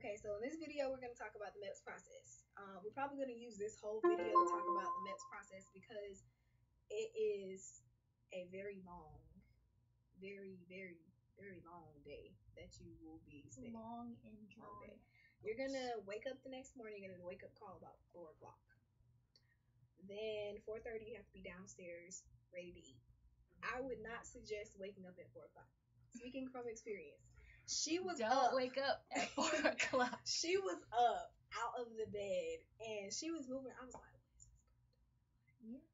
Okay, so in this video, we're going to talk about the MEPS process. We're probably going to use this whole video to talk about the MEPS process because it is a very long, very long day that you will be spending. Long and drawn. You're going to wake up the next morning, you're going to wake up call about 4 o'clock. Then 4:30, you have to be downstairs ready to eat. I would not suggest waking up at 4 o'clock. Speaking from experience. She was Don't wake up at 4 o'clock. She was up out of the bed and she was moving. I was like, what is this girl doing? Yeah.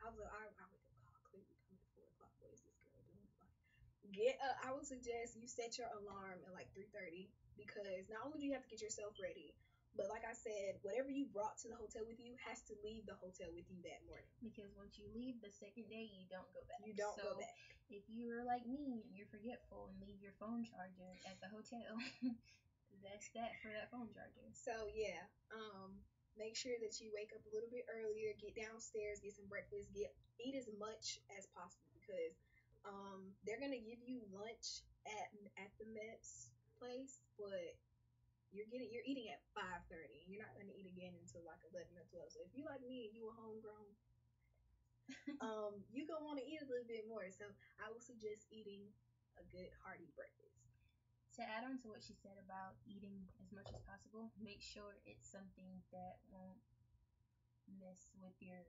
I was like, I would clearly come at 4 o'clock. What is this girl doing? Like, get up. I would suggest you set your alarm at like 3:30 because not only do you have to get yourself ready, but like I said, whatever you brought to the hotel with you has to leave the hotel with you that morning. Because once you leave the second day, you don't go back. You don't go back. If you're like me and you're forgetful and leave your phone charger at the hotel, that's that for that phone charger. So yeah, make sure that you wake up a little bit earlier, get downstairs, get some breakfast, eat as much as possible because they're gonna give you lunch at the MEPS place, but you're eating at 5:30 and you're not going to eat again until like 11 or 12. So if you like me and you a homegrown, you're going to want to eat a little bit more. So I would suggest eating a good hearty breakfast. To add on to what she said about eating as much as possible, make sure it's something that won't mess with your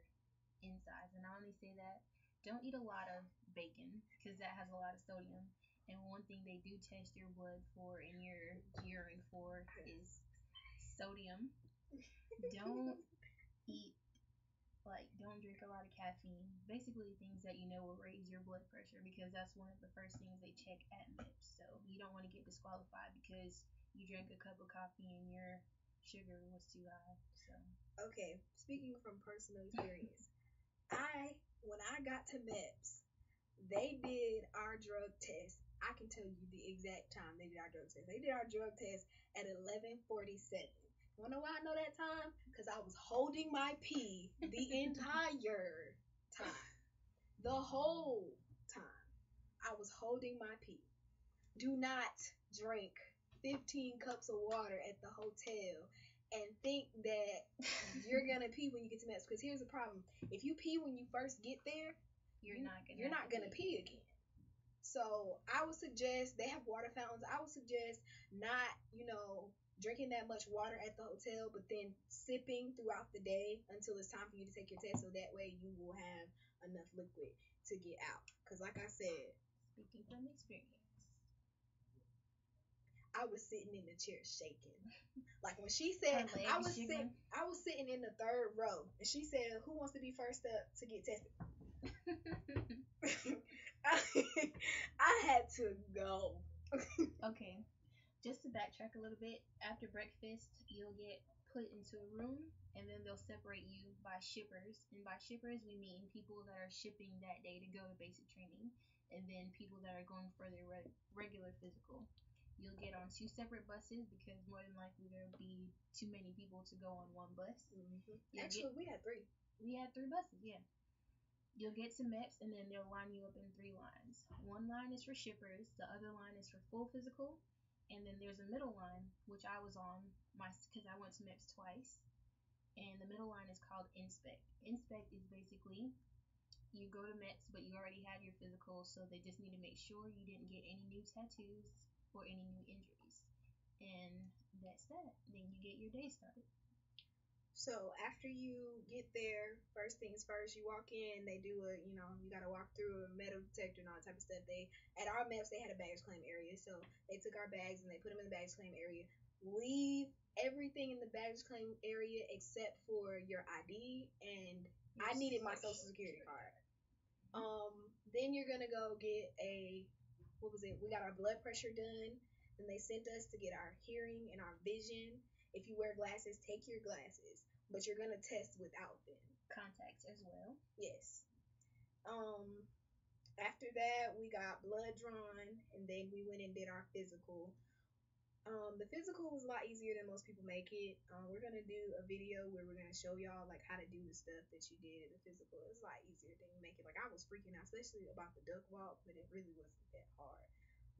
insides. And I only say that, don't eat a lot of bacon because that has a lot of sodium. And one thing they do test your blood for and your urine for is sodium. Don't don't drink a lot of caffeine. Basically things that you know will raise your blood pressure because that's one of the first things they check at MEPS. So you don't want to get disqualified because you drank a cup of coffee and your sugar was too high. So okay, speaking from personal experience, when I got to MEPS, they did our drug test. I can tell you the exact time they did our drug test. They did our drug test at 11:47. You wanna know why I know that time? Because I was holding my pee the entire time. The whole time. I was holding my pee. Do not drink 15 cups of water at the hotel and think that you're gonna pee when you get to MEPS. Because here's the problem. If you pee when you first get there, you're not gonna pee again. So I would suggest they have water fountains. I would suggest not, drinking that much water at the hotel, but then sipping throughout the day until it's time for you to take your test. So that way you will have enough liquid to get out. Because like I said, speaking from experience, I was sitting in the chair shaking. Like when she said, I was sitting in the third row, and she said, "Who wants to be first up to get tested?" I had to go. Okay, just to backtrack a little bit, after breakfast, you'll get put into a room, and then they'll separate you by shippers. And by shippers, we mean people that are shipping that day to go to basic training, and then people that are going for their regular physical. You'll get on 2 separate buses because more than likely there'll be too many people to go on one bus. Mm-hmm. Actually, we had 3. We had 3 buses, yeah. You'll get to MEPS and then they'll line you up in 3 lines. One line is for shippers, the other line is for full physical, and then there's a middle line, which I was on because I went to MEPS twice. And the middle line is called Inspect. Inspect is basically you go to MEPS, but you already had your physical, so they just need to make sure you didn't get any new tattoos or any new injuries. And that's that. Then you get your day started. So after you get there, first things first, you walk in, they do you gotta walk through a metal detector and all that type of stuff. At our MEPS, they had a baggage claim area, so they took our bags and they put them in the baggage claim area. Leave everything in the baggage claim area except for your ID, and I needed my social security card. Then you're gonna go get we got our blood pressure done. Then they sent us to get our hearing and our vision. If you wear glasses, take your glasses, but you're gonna test without them. Contacts as well. Yes. After that, we got blood drawn, and then we went and did our physical. The physical was a lot easier than most people make it. We're gonna do a video where we're gonna show y'all like how to do the stuff that you did in the physical. It's a lot easier than you make it. Like I was freaking out, especially about the duck walk, but it really wasn't that hard.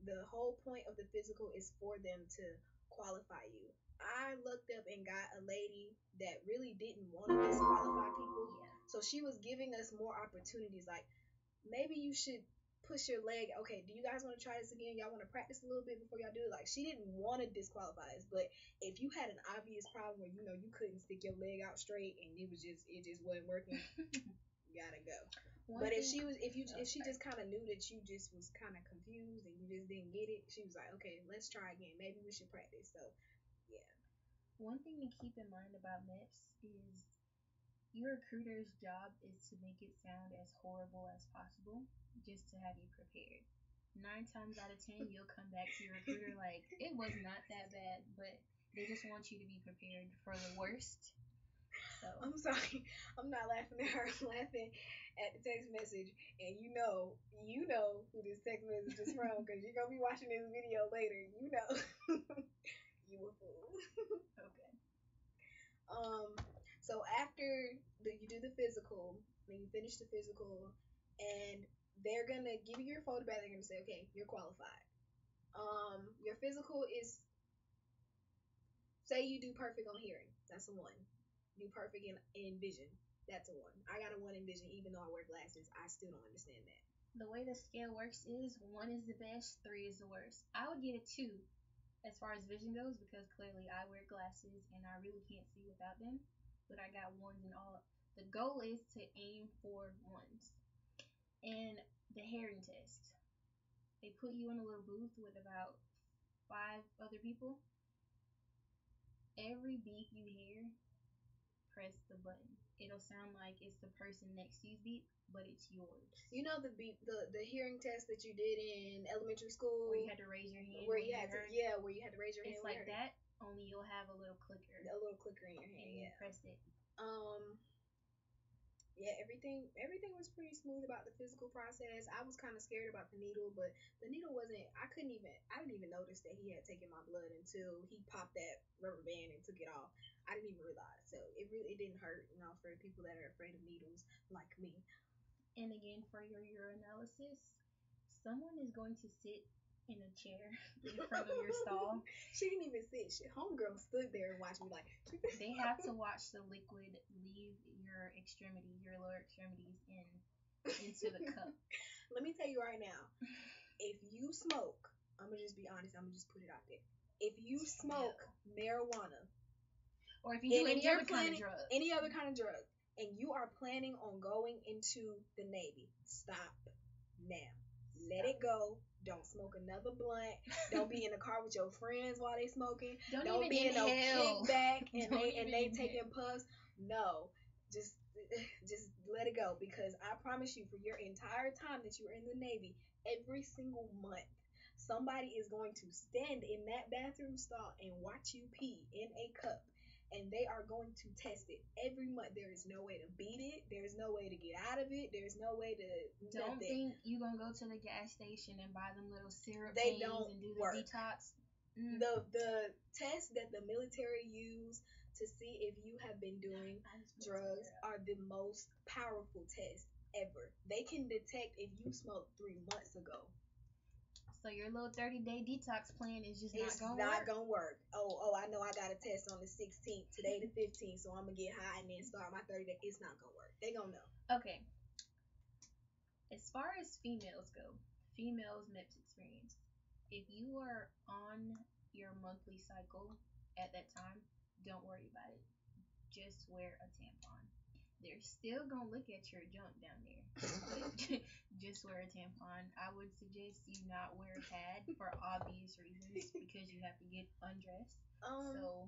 The whole point of the physical is for them to qualify you. I looked up and got a lady that really didn't want to disqualify people. Yeah. So she was giving us more opportunities. Like, maybe you should push your leg. Okay, do you guys want to try this again? Y'all want to practice a little bit before y'all do it? Like, she didn't want to disqualify us, but if you had an obvious problem where you couldn't stick your leg out straight and it just wasn't working, you gotta go. But if she just kind of knew that you just was kind of confused and you just didn't get it, she was like, okay, let's try again. Maybe we should practice. So, yeah. One thing to keep in mind about MEPS is your recruiter's job is to make it sound as horrible as possible, just to have you prepared. 9 times out of 10, you'll come back to your recruiter like it was not that bad, but they just want you to be prepared for the worst. So I'm sorry, I'm not laughing at her. I'm laughing at the text message, and you know who this text message is from because you're gonna be watching this video later. You know, you a fool. okay. So after you do the physical, when you finish the physical, and they're gonna give you your photo back. They're gonna say, okay, you're qualified. Your physical is, say you do perfect on hearing. That's a 1. Do perfect in vision. That's a 1. I got a 1 in vision, even though I wear glasses. I still don't understand that. The way the scale works is 1 is the best, 3 is the worst. I would get a 2 as far as vision goes because clearly I wear glasses and I really can't see without them. But I got 1s in all. The goal is to aim for 1s. And the hearing test. They put you in a little booth with about 5 other people. Every beep you hear, press the button. It'll sound like it's the person next to you's beep, but it's yours. You know the hearing test that you did in elementary school, where you had to raise your hand. Where you had to raise your hand. It's like that, only you'll have a little clicker. A little clicker in your hand. And you press it. Yeah, everything was pretty smooth about the physical process. I was kind of scared about the needle, but the needle wasn't. I didn't even notice that he had taken my blood until he popped that rubber band and took it off. I didn't even realize. So it didn't hurt, for people that are afraid of needles like me. And again, for your urinalysis, someone is going to sit in a chair in front of your stall. She didn't even sit. Homegirl stood there and watched me like. They have to watch the liquid leave your lower extremities, into the cup. Let me tell you right now, if you smoke, I'm gonna just be honest. I'm gonna just put it out there. If you smoke marijuana, or if you do any other kind of drug, and you are planning on going into the Navy, stop now. Let it go. Don't smoke another blunt. Don't be in the car with your friends while they smoking. Don't be in no kickback and they taking puffs. No, just let it go, because I promise you, for your entire time that you are in the Navy, every single month, somebody is going to stand in that bathroom stall and watch you pee in a cup. And they are going to test it every month. There is no way to beat it. There's no way to get out of it. There's no way to. Don't think you're gonna go to the gas station and buy them little syrup things and do the detox. The test that the military use to see if you have been doing drugs are the most powerful tests ever. They can detect if you smoked 3 months ago. So your little 30-day detox plan is just not gonna work. Oh, I know I got a test on the 16th. Today the 15th, so I'm gonna get high and then start my 30 day. It's not gonna work. They gonna know. Okay. As far as females go, females MEPS experience. If you are on your monthly cycle at that time, don't worry about it. Just wear a tampon. They're still gonna look at your junk down there, but just wear a tampon. I would suggest you not wear a pad for obvious reasons, because you have to get undressed. So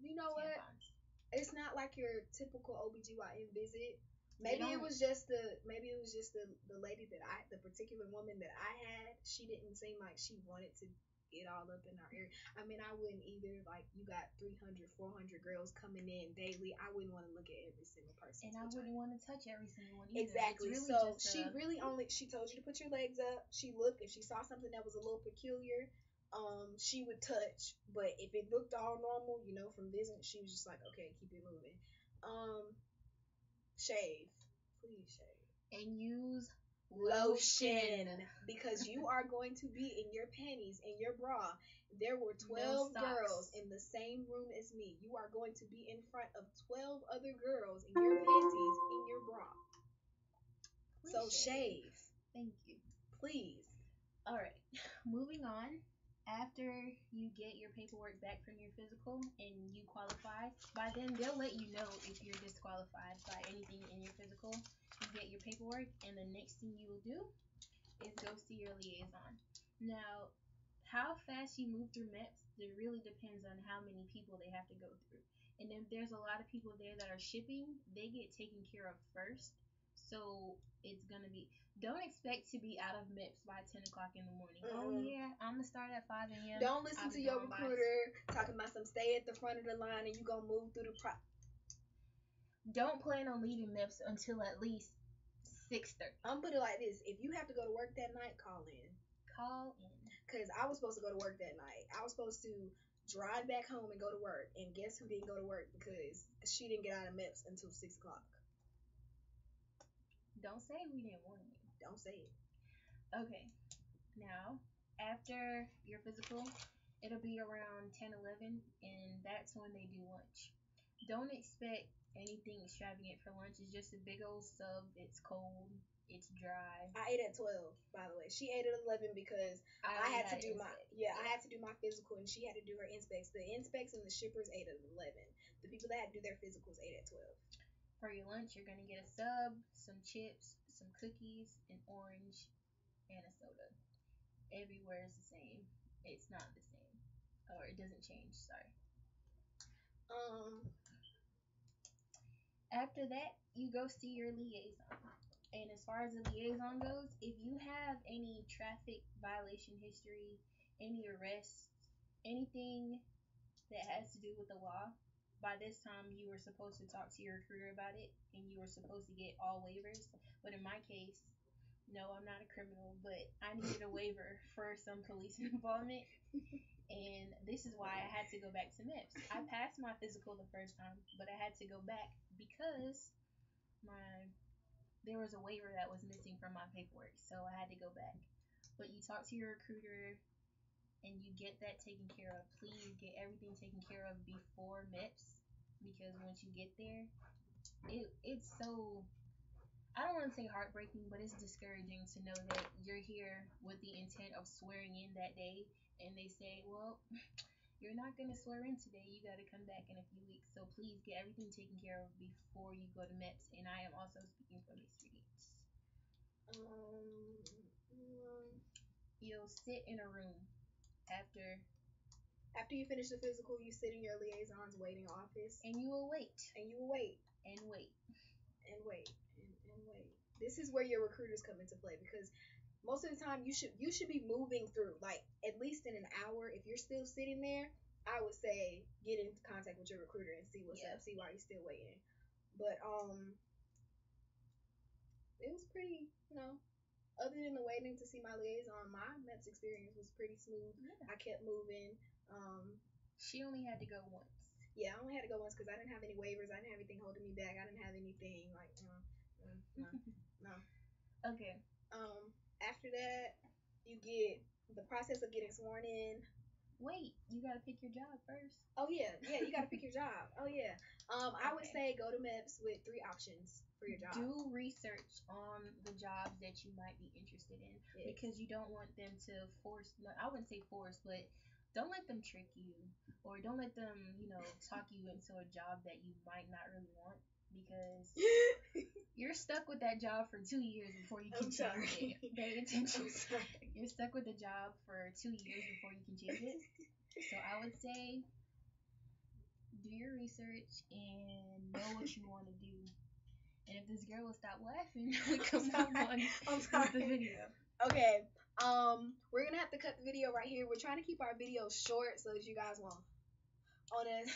you know tampons. What? It's not like your typical OBGYN visit. Maybe it was just the lady the particular woman that I had. She didn't seem like she wanted to get all up in our area. I mean, I wouldn't either. Like, you got 300, 400 girls coming in daily. I wouldn't want to look at every single person. And I wouldn't want to touch every single one either. Exactly. Really, so she told you to put your legs up. She looked, if she saw something that was a little peculiar, she would touch. But if it looked all normal, from vision, she was just like, okay, keep it moving. Shave. Please shave. And use lotion, because you are going to be in your panties, in your bra. There were 12 girls in the same room as me. You are going to be in front of 12 other girls in your panties, in your bra. Please so shave. Thank you. Please. All right. Moving on. After you get your paperwork back from your physical and you qualify, by then they'll let you know if you're disqualified by anything in your physical. You get your paperwork, and the next thing you will do is go see your liaison. Now, how fast you move through MEPS, it really depends on how many people they have to go through. And if there's a lot of people there that are shipping, they get taken care of first. So it's going to be, don't expect to be out of MEPS by 10 o'clock in the morning. Oh, yeah, I'm going to start at 5 a.m. Don't listen to your recruiter talking about some stay at the front of the line and you going to move through the Don't plan on leaving MEPS until at least 6:30. I'm put it like this. If you have to go to work that night, call in. Call in. Because I was supposed to go to work that night. I was supposed to drive back home and go to work. And guess who didn't go to work because she didn't get out of MEPS until 6 o'clock. Don't say we didn't warn you. Don't say it. Okay. Now, after your physical, it'll be around 10, 11, and that's when they do lunch. Don't expect anything extravagant for lunch. It's just a big old sub. It's cold. It's dry. I ate at 12, by the way. She ate at 11 because I had to do my I had to do my physical and she had to do her inspects. The inspects and the shippers ate at 11. The people that had to do their physicals ate at 12. For your lunch, you're gonna get a sub, some chips, some cookies, an orange, and a soda. Everywhere is the same. It's not the same, or it doesn't change. Sorry. After that, you go see your liaison. And as far as the liaison goes, if you have any traffic violation history, any arrests, anything that has to do with the law, by this time you were supposed to talk to your recruiter about it and you were supposed to get all waivers. But in my case, no, I'm not a criminal, but I needed a waiver for some police involvement. And this is why I had to go back to MEPS. I passed my physical the first time, but I had to go back because there was a waiver that was missing from my paperwork, so I had to go back. But you talk to your recruiter and you get that taken care of. Please get everything taken care of before MEPS, because once you get there, it's so, I don't want to say heartbreaking, but it's discouraging to know that you're here with the intent of swearing in that day, and they say, well, you're not going to swear in today. You got to come back in a few weeks. So please get everything taken care of before you go to MEPS. And I am also speaking from experience. You'll sit in a room after you finish the physical. You sit in your liaison's waiting office, and you will wait. And you will wait. And wait. And wait. And wait. This is where your recruiters come into play, because most of the time you should be moving through, like, at least in an hour. If you're still sitting there, I would say get in contact with your recruiter and see what's up, see why you're still waiting. But it was pretty, other than the waiting to see my liaison, my MEPS experience was pretty smooth. I kept moving. She only had to go once. Yeah, I only had to go once because I didn't have any waivers. I didn't have anything holding me back. I didn't have anything like no. Okay. After that, you get the process of getting sworn in. Wait, you gotta pick your job first. Oh yeah, you gotta pick your job. Oh yeah. I would say go to MEPS with 3 options for your job. Do research on the jobs that you might be interested in, because you don't want them to force. No, I wouldn't say force, but don't let them trick you, or don't let them, talk you into a job that you might not really want, because you're stuck with that job for 2 years before you can change it. Pay attention. You're stuck with the job for 2 years before you can change it. So I would say do your research and know what you want to do. And if this girl will stop laughing, we can move on with the video. Okay. We're gonna have to cut the video right here. We're trying to keep our videos short so that you guys won't on us.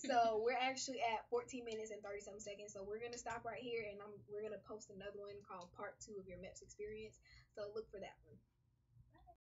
So we're actually at 14 minutes and 30-something seconds. So we're gonna stop right here, and we're gonna post another one called Part 2 of your MEPS experience. So look for that one.